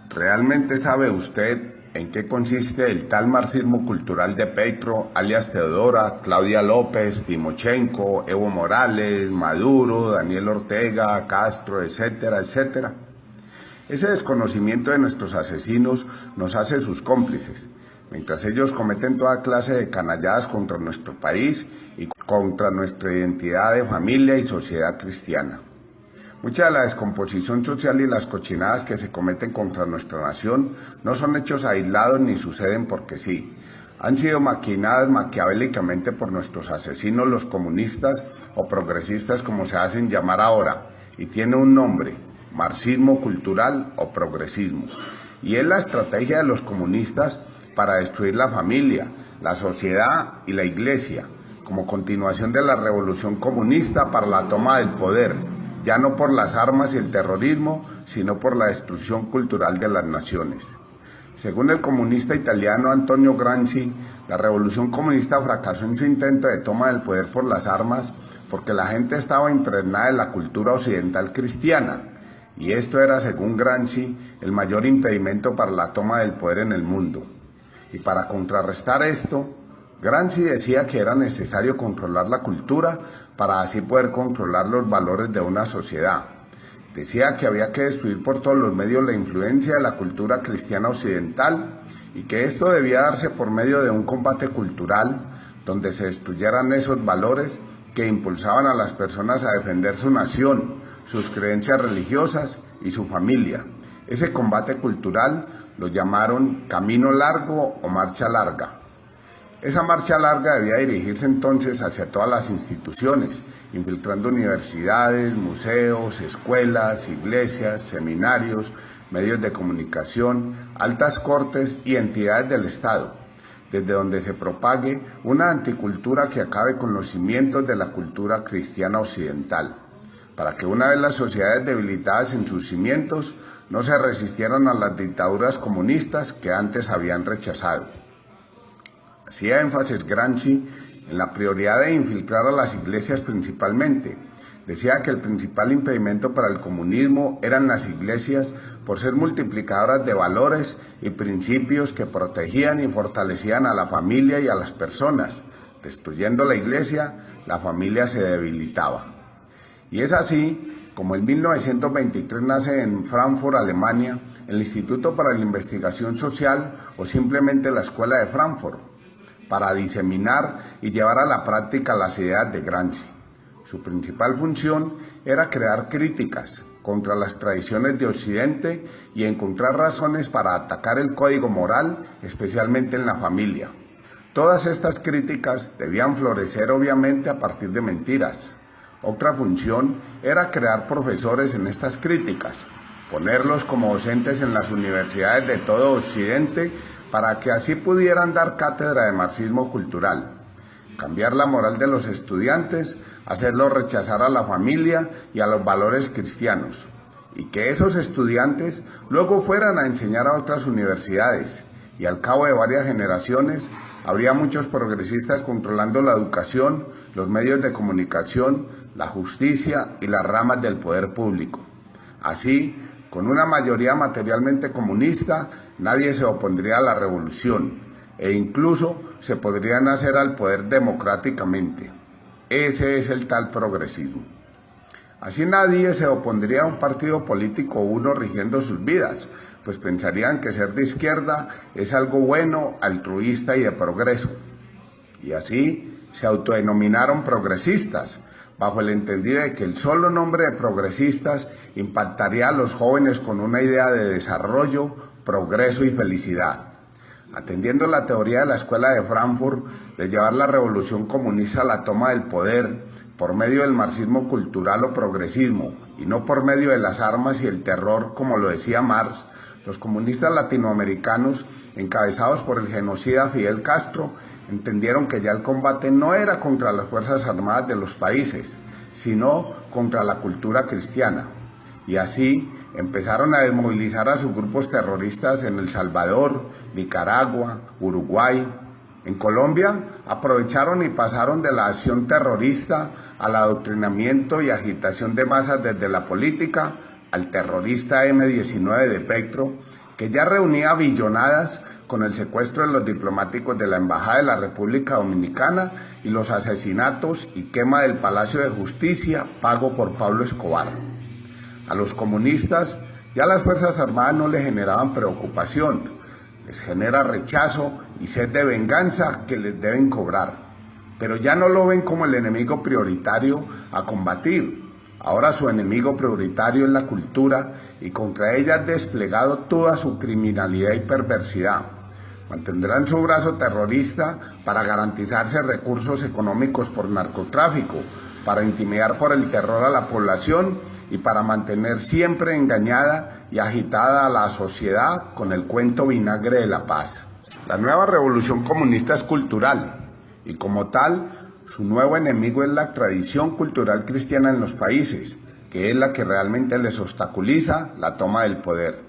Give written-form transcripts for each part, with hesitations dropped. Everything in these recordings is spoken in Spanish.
¿Realmente sabe usted en qué consiste el tal marxismo cultural de Petro, alias Teodora, Claudia López, Timochenko, Evo Morales, Maduro, Daniel Ortega, Castro, etcétera, etcétera? Ese desconocimiento de nuestros asesinos nos hace sus cómplices, mientras ellos cometen toda clase de canalladas contra nuestro país y contra nuestra identidad de familia y sociedad cristiana. Mucha de la descomposición social y las cochinadas que se cometen contra nuestra nación no son hechos aislados ni suceden porque sí. Han sido maquinadas maquiavélicamente por nuestros asesinos, los comunistas o progresistas como se hacen llamar ahora, y tiene un nombre: marxismo cultural o progresismo. Y es la estrategia de los comunistas para destruir la familia, la sociedad y la iglesia, como continuación de la revolución comunista para la toma del poder, ya no por las armas y el terrorismo, sino por la destrucción cultural de las naciones. Según el comunista italiano Antonio Gramsci, la revolución comunista fracasó en su intento de toma del poder por las armas porque la gente estaba impregnada de la cultura occidental cristiana, y esto era, según Gramsci, el mayor impedimento para la toma del poder en el mundo. Y para contrarrestar esto, Gramsci decía que era necesario controlar la cultura para así poder controlar los valores de una sociedad. Decía que había que destruir por todos los medios la influencia de la cultura cristiana occidental y que esto debía darse por medio de un combate cultural donde se destruyeran esos valores que impulsaban a las personas a defender su nación, sus creencias religiosas y su familia. Ese combate cultural lo llamaron camino largo o marcha larga. Esa marcha larga debía dirigirse entonces hacia todas las instituciones, infiltrando universidades, museos, escuelas, iglesias, seminarios, medios de comunicación, altas cortes y entidades del Estado, desde donde se propague una anticultura que acabe con los cimientos de la cultura cristiana occidental, para que una vez las sociedades debilitadas en sus cimientos no se resistieran a las dictaduras comunistas que antes habían rechazado. Hacía énfasis Gramsci en la prioridad de infiltrar a las iglesias principalmente. Decía que el principal impedimento para el comunismo eran las iglesias por ser multiplicadoras de valores y principios que protegían y fortalecían a la familia y a las personas. Destruyendo la iglesia, la familia se debilitaba. Y es así como en 1923 nace en Frankfurt, Alemania, el Instituto para la Investigación Social o simplemente la Escuela de Frankfurt, para diseminar y llevar a la práctica las ideas de Gramsci. Su principal función era crear críticas contra las tradiciones de Occidente y encontrar razones para atacar el código moral, especialmente en la familia. Todas estas críticas debían florecer obviamente a partir de mentiras. Otra función era crear profesores en estas críticas, ponerlos como docentes en las universidades de todo Occidente para que así pudieran dar cátedra de marxismo cultural, cambiar la moral de los estudiantes, hacerlos rechazar a la familia y a los valores cristianos, y que esos estudiantes luego fueran a enseñar a otras universidades, y al cabo de varias generaciones habría muchos progresistas controlando la educación, los medios de comunicación, la justicia y las ramas del poder público. Así, con una mayoría materialmente comunista, nadie se opondría a la revolución e incluso se podrían hacer al poder democráticamente. Ese es el tal progresismo. Así nadie se opondría a un partido político uno rigiendo sus vidas, pues pensarían que ser de izquierda es algo bueno, altruista y de progreso. Y así se autodenominaron progresistas, bajo el entendido de que el solo nombre de progresistas impactaría a los jóvenes con una idea de desarrollo, progreso y felicidad. Atendiendo la teoría de la Escuela de Frankfurt de llevar la revolución comunista a la toma del poder por medio del marxismo cultural o progresismo y no por medio de las armas y el terror, como lo decía Marx, los comunistas latinoamericanos, encabezados por el genocida Fidel Castro, entendieron que ya el combate no era contra las Fuerzas Armadas de los países, sino contra la cultura cristiana. Y así empezaron a desmovilizar a sus grupos terroristas en El Salvador, Nicaragua, Uruguay. En Colombia aprovecharon y pasaron de la acción terrorista al adoctrinamiento y agitación de masas desde la política al terrorista M-19 de Petro, que ya reunía billonadas con el secuestro de los diplomáticos de la Embajada de la República Dominicana y los asesinatos y quema del Palacio de Justicia pago por Pablo Escobar. A los comunistas ya las Fuerzas Armadas no les generaban preocupación, les genera rechazo y sed de venganza que les deben cobrar. Pero ya no lo ven como el enemigo prioritario a combatir. Ahora su enemigo prioritario es la cultura y contra ella han desplegado toda su criminalidad y perversidad. Mantendrán su brazo terrorista para garantizarse recursos económicos por narcotráfico, para intimidar por el terror a la población y para mantener siempre engañada y agitada a la sociedad con el cuento vinagre de la paz. La nueva revolución comunista es cultural y como tal, su nuevo enemigo es la tradición cultural cristiana en los países, que es la que realmente les obstaculiza la toma del poder.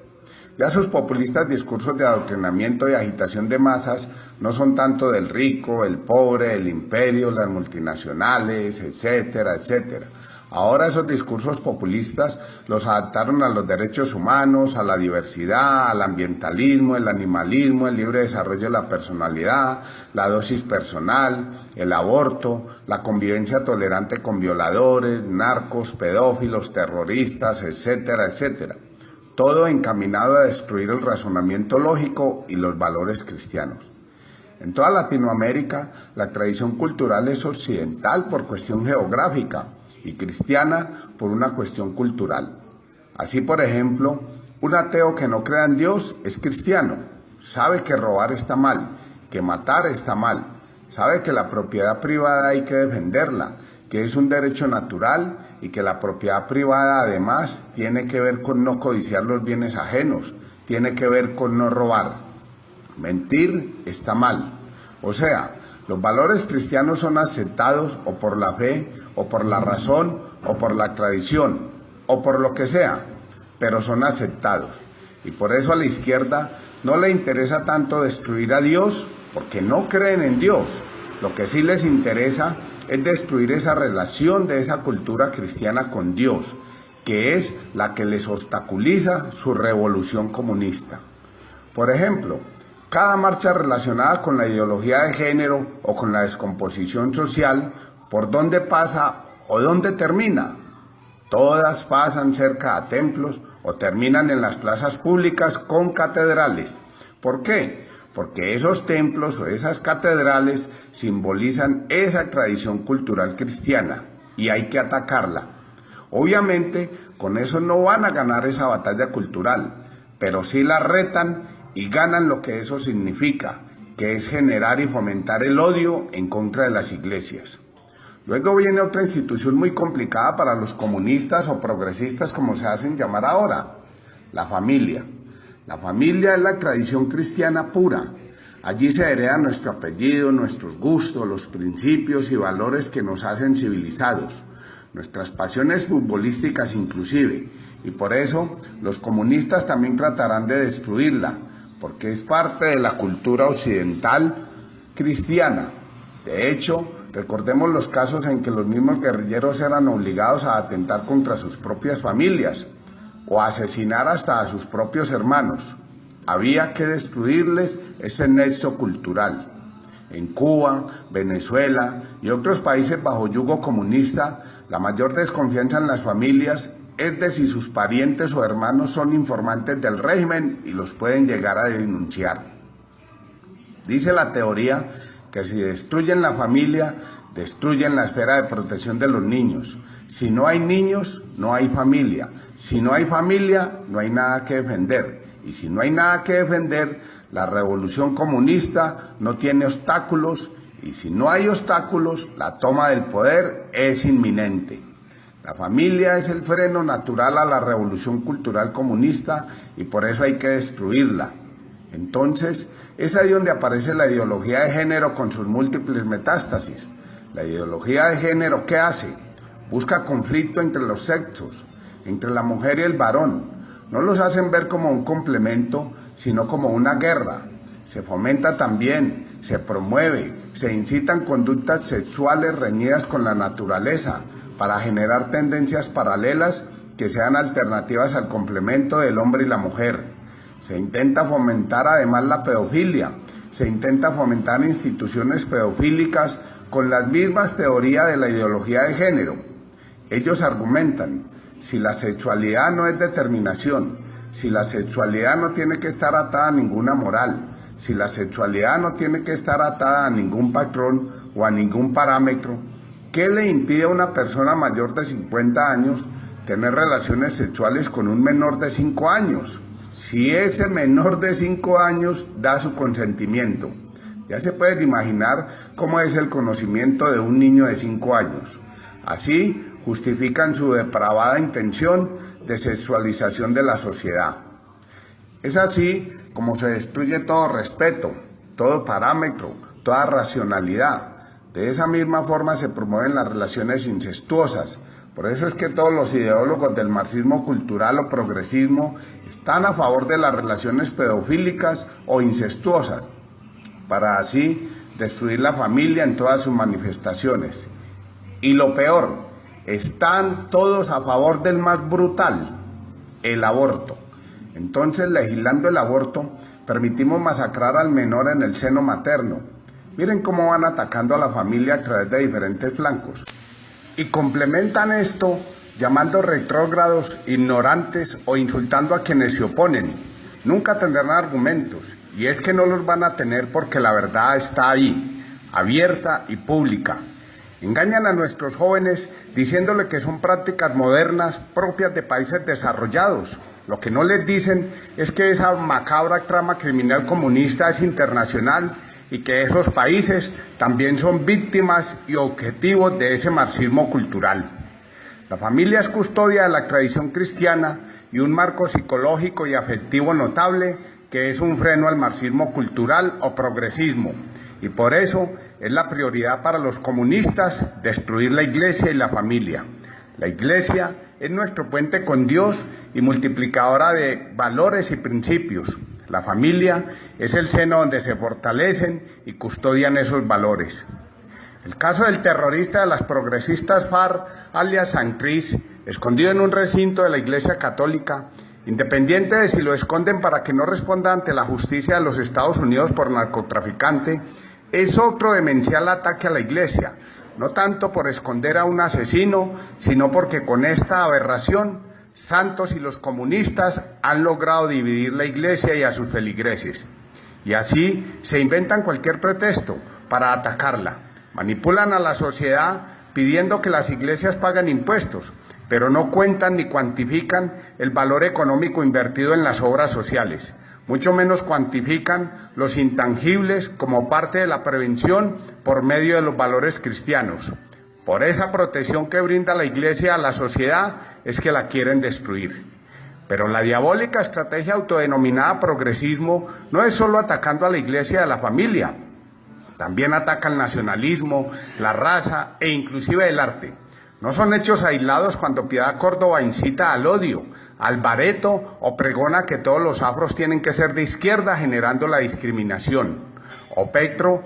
Ya sus populistas discursos de adoctrinamiento y agitación de masas no son tanto del rico, el pobre, el imperio, las multinacionales, etcétera, etcétera. Ahora esos discursos populistas los adaptaron a los derechos humanos, a la diversidad, al ambientalismo, el animalismo, el libre desarrollo de la personalidad, la dosis personal, el aborto, la convivencia tolerante con violadores, narcos, pedófilos, terroristas, etcétera, etcétera. Todo encaminado a destruir el razonamiento lógico y los valores cristianos. En toda Latinoamérica, la tradición cultural es occidental por cuestión geográfica y cristiana por una cuestión cultural. Así, por ejemplo, un ateo que no crea en Dios es cristiano, sabe que robar está mal, que matar está mal, sabe que la propiedad privada hay que defenderla, que es un derecho natural y que la propiedad privada además tiene que ver con no codiciar los bienes ajenos, tiene que ver con no robar. Mentir está mal. O sea, los valores cristianos son aceptados o por la fe, o por la razón, o por la tradición, o por lo que sea, pero son aceptados. Y por eso a la izquierda no le interesa tanto destruir a Dios, porque no creen en Dios. Lo que sí les interesa es destruir esa relación de esa cultura cristiana con Dios, que es la que les obstaculiza su revolución comunista. Por ejemplo, cada marcha relacionada con la ideología de género o con la descomposición social, ¿por dónde pasa o dónde termina? Todas pasan cerca a templos o terminan en las plazas públicas con catedrales. ¿Por qué? Porque esos templos o esas catedrales simbolizan esa tradición cultural cristiana y hay que atacarla. Obviamente, con eso no van a ganar esa batalla cultural, pero sí la retan y ganan lo que eso significa, que es generar y fomentar el odio en contra de las iglesias. Luego viene otra institución muy complicada para los comunistas o progresistas, como se hacen llamar ahora, la familia. La familia es la tradición cristiana pura. Allí se hereda nuestro apellido, nuestros gustos, los principios y valores que nos hacen civilizados, nuestras pasiones futbolísticas inclusive. Y por eso los comunistas también tratarán de destruirla, porque es parte de la cultura occidental cristiana. De hecho, recordemos los casos en que los mismos guerrilleros eran obligados a atentar contra sus propias familias o a asesinar hasta a sus propios hermanos. Había que destruirles ese nexo cultural. En Cuba, Venezuela y otros países bajo yugo comunista, la mayor desconfianza en las familias es de si sus parientes o hermanos son informantes del régimen y los pueden llegar a denunciar. Dice la teoría que si destruyen la familia, destruyen la esfera de protección de los niños. Si no hay niños, no hay familia. Si no hay familia, no hay nada que defender. Y si no hay nada que defender, la revolución comunista no tiene obstáculos. Y si no hay obstáculos, la toma del poder es inminente. La familia es el freno natural a la revolución cultural comunista y por eso hay que destruirla. Entonces, es ahí donde aparece la ideología de género con sus múltiples metástasis. La ideología de género, ¿qué hace? Busca conflicto entre los sexos, entre la mujer y el varón. No los hacen ver como un complemento, sino como una guerra. Se fomenta también, se promueve, se incitan conductas sexuales reñidas con la naturaleza para generar tendencias paralelas que sean alternativas al complemento del hombre y la mujer. Se intenta fomentar además la pedofilia, se intenta fomentar instituciones pedofílicas con las mismas teorías de la ideología de género. Ellos argumentan, si la sexualidad no es determinación, si la sexualidad no tiene que estar atada a ninguna moral, si la sexualidad no tiene que estar atada a ningún patrón o a ningún parámetro, ¿qué le impide a una persona mayor de 50 años tener relaciones sexuales con un menor de 5 años? Si ese menor de 5 años da su consentimiento, ya se pueden imaginar cómo es el conocimiento de un niño de 5 años. Así justifican su depravada intención de sexualización de la sociedad. Es así como se destruye todo respeto, todo parámetro, toda racionalidad. De esa misma forma se promueven las relaciones incestuosas. Por eso es que todos los ideólogos del marxismo cultural o progresismo están a favor de las relaciones pedofílicas o incestuosas, para así destruir la familia en todas sus manifestaciones. Y lo peor, están todos a favor del más brutal, el aborto. Entonces, legislando el aborto, permitimos masacrar al menor en el seno materno. Miren cómo van atacando a la familia a través de diferentes flancos. Y complementan esto llamando retrógrados, ignorantes o insultando a quienes se oponen. Nunca tendrán argumentos, y es que no los van a tener porque la verdad está ahí, abierta y pública. Engañan a nuestros jóvenes diciéndole que son prácticas modernas propias de países desarrollados. Lo que no les dicen es que esa macabra trama criminal comunista es internacional y que esos países también son víctimas y objetivos de ese marxismo cultural. La familia es custodia de la tradición cristiana y un marco psicológico y afectivo notable que es un freno al marxismo cultural o progresismo. Y por eso es la prioridad para los comunistas destruir la iglesia y la familia. La iglesia es nuestro puente con Dios y multiplicadora de valores y principios. La familia es el seno donde se fortalecen y custodian esos valores. El caso del terrorista de las progresistas FARC, alias Santrich, escondido en un recinto de la Iglesia Católica, independiente de si lo esconden para que no responda ante la justicia de los Estados Unidos por narcotraficante, es otro demencial ataque a la Iglesia, no tanto por esconder a un asesino, sino porque con esta aberración, Santos y los comunistas han logrado dividir la Iglesia y a sus feligreses. Y así se inventan cualquier pretexto para atacarla. Manipulan a la sociedad pidiendo que las iglesias paguen impuestos, pero no cuentan ni cuantifican el valor económico invertido en las obras sociales. Mucho menos cuantifican los intangibles como parte de la prevención por medio de los valores cristianos. Por esa protección que brinda la Iglesia a la sociedad es que la quieren destruir. Pero la diabólica estrategia autodenominada progresismo no es solo atacando a la Iglesia y a la familia, también ataca el nacionalismo, la raza e inclusive el arte. No son hechos aislados cuando Piedad Córdoba incita al odio, al bareto o pregona que todos los afros tienen que ser de izquierda generando la discriminación. O Petro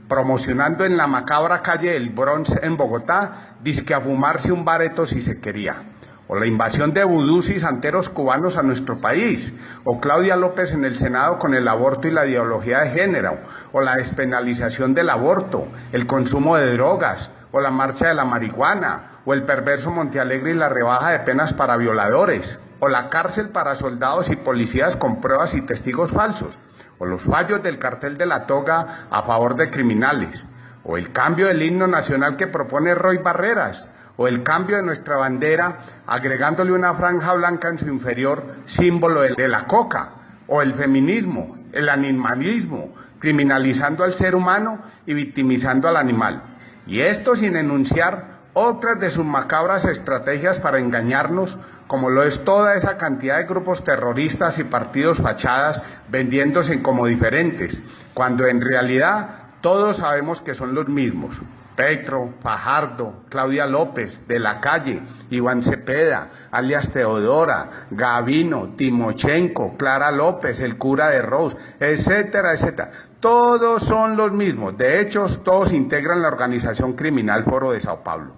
promocionando en la macabra calle del Bronx en Bogotá, dizque a fumarse un bareto si se quería. O la invasión de vudús y santeros cubanos a nuestro país, o Claudia López en el Senado con el aborto y la ideología de género, o la despenalización del aborto, el consumo de drogas, o la marcha de la marihuana, o el perverso Montealegre y la rebaja de penas para violadores, o la cárcel para soldados y policías con pruebas y testigos falsos, o los fallos del cartel de la toga a favor de criminales, o el cambio del himno nacional que propone Roy Barreras, o el cambio de nuestra bandera agregándole una franja blanca en su inferior, símbolo de la coca, o el feminismo, el animalismo, criminalizando al ser humano y victimizando al animal. Y esto sin enunciar otras de sus macabras estrategias para engañarnos, como lo es toda esa cantidad de grupos terroristas y partidos fachadas vendiéndose como diferentes, cuando en realidad todos sabemos que son los mismos. Petro, Fajardo, Claudia López, De la Calle, Iván Cepeda, alias Teodora, Gavino, Timochenko, Clara López, el cura de Rose, etcétera, etcétera. Todos son los mismos. De hecho, todos integran la organización criminal Foro de Sao Paulo.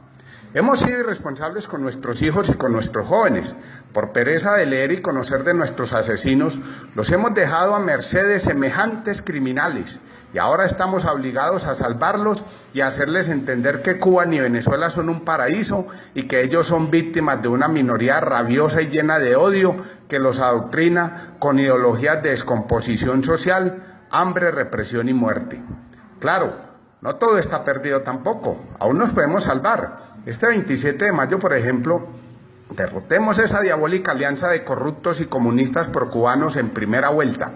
Hemos sido irresponsables con nuestros hijos y con nuestros jóvenes. Por pereza de leer y conocer de nuestros asesinos, los hemos dejado a merced de semejantes criminales. Y ahora estamos obligados a salvarlos y a hacerles entender que Cuba ni Venezuela son un paraíso y que ellos son víctimas de una minoría rabiosa y llena de odio que los adoctrina con ideologías de descomposición social, hambre, represión y muerte. Claro, no todo está perdido tampoco, aún nos podemos salvar. Este 27 de mayo, por ejemplo, derrotemos esa diabólica alianza de corruptos y comunistas procubanos en primera vuelta.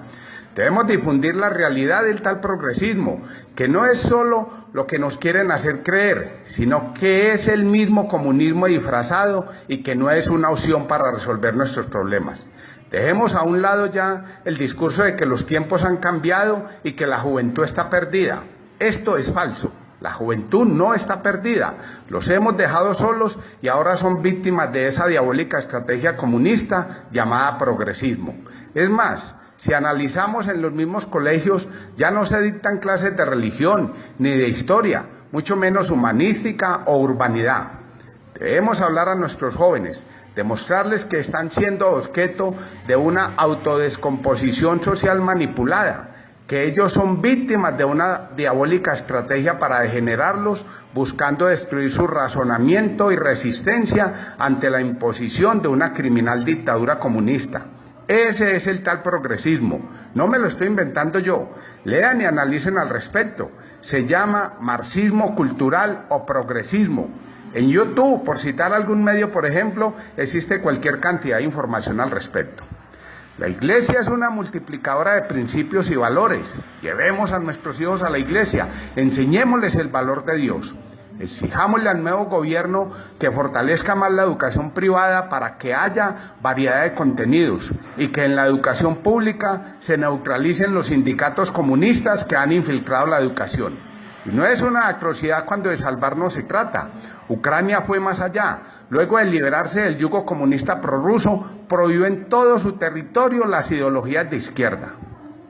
Debemos difundir la realidad del tal progresismo, que no es solo lo que nos quieren hacer creer, sino que es el mismo comunismo disfrazado y que no es una opción para resolver nuestros problemas. Dejemos a un lado ya el discurso de que los tiempos han cambiado y que la juventud está perdida. Esto es falso. La juventud no está perdida, los hemos dejado solos y ahora son víctimas de esa diabólica estrategia comunista llamada progresismo. Es más, si analizamos en los mismos colegios, ya no se dictan clases de religión ni de historia, mucho menos humanística o urbanidad. Debemos hablar a nuestros jóvenes, demostrarles que están siendo objeto de una autodescomposición social manipulada, que ellos son víctimas de una diabólica estrategia para degenerarlos, buscando destruir su razonamiento y resistencia ante la imposición de una criminal dictadura comunista. Ese es el tal progresismo, no me lo estoy inventando yo, lean y analicen al respecto. Se llama marxismo cultural o progresismo. En YouTube, por citar algún medio, por ejemplo, existe cualquier cantidad de información al respecto. La iglesia es una multiplicadora de principios y valores. Llevemos a nuestros hijos a la iglesia, enseñémosles el valor de Dios. Exijámosle al nuevo gobierno que fortalezca más la educación privada para que haya variedad de contenidos y que en la educación pública se neutralicen los sindicatos comunistas que han infiltrado la educación. Y no es una atrocidad cuando de salvarnos se trata. Ucrania fue más allá. Luego de liberarse del yugo comunista prorruso, prohibió en todo su territorio las ideologías de izquierda.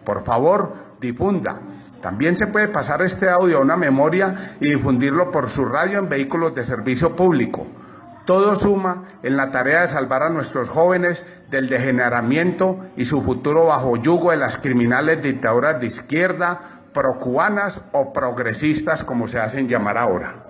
Por favor, difunda. También se puede pasar este audio a una memoria y difundirlo por su radio en vehículos de servicio público. Todo suma en la tarea de salvar a nuestros jóvenes del degeneramiento y su futuro bajo yugo de las criminales dictaduras de izquierda, procubanas o progresistas, como se hacen llamar ahora.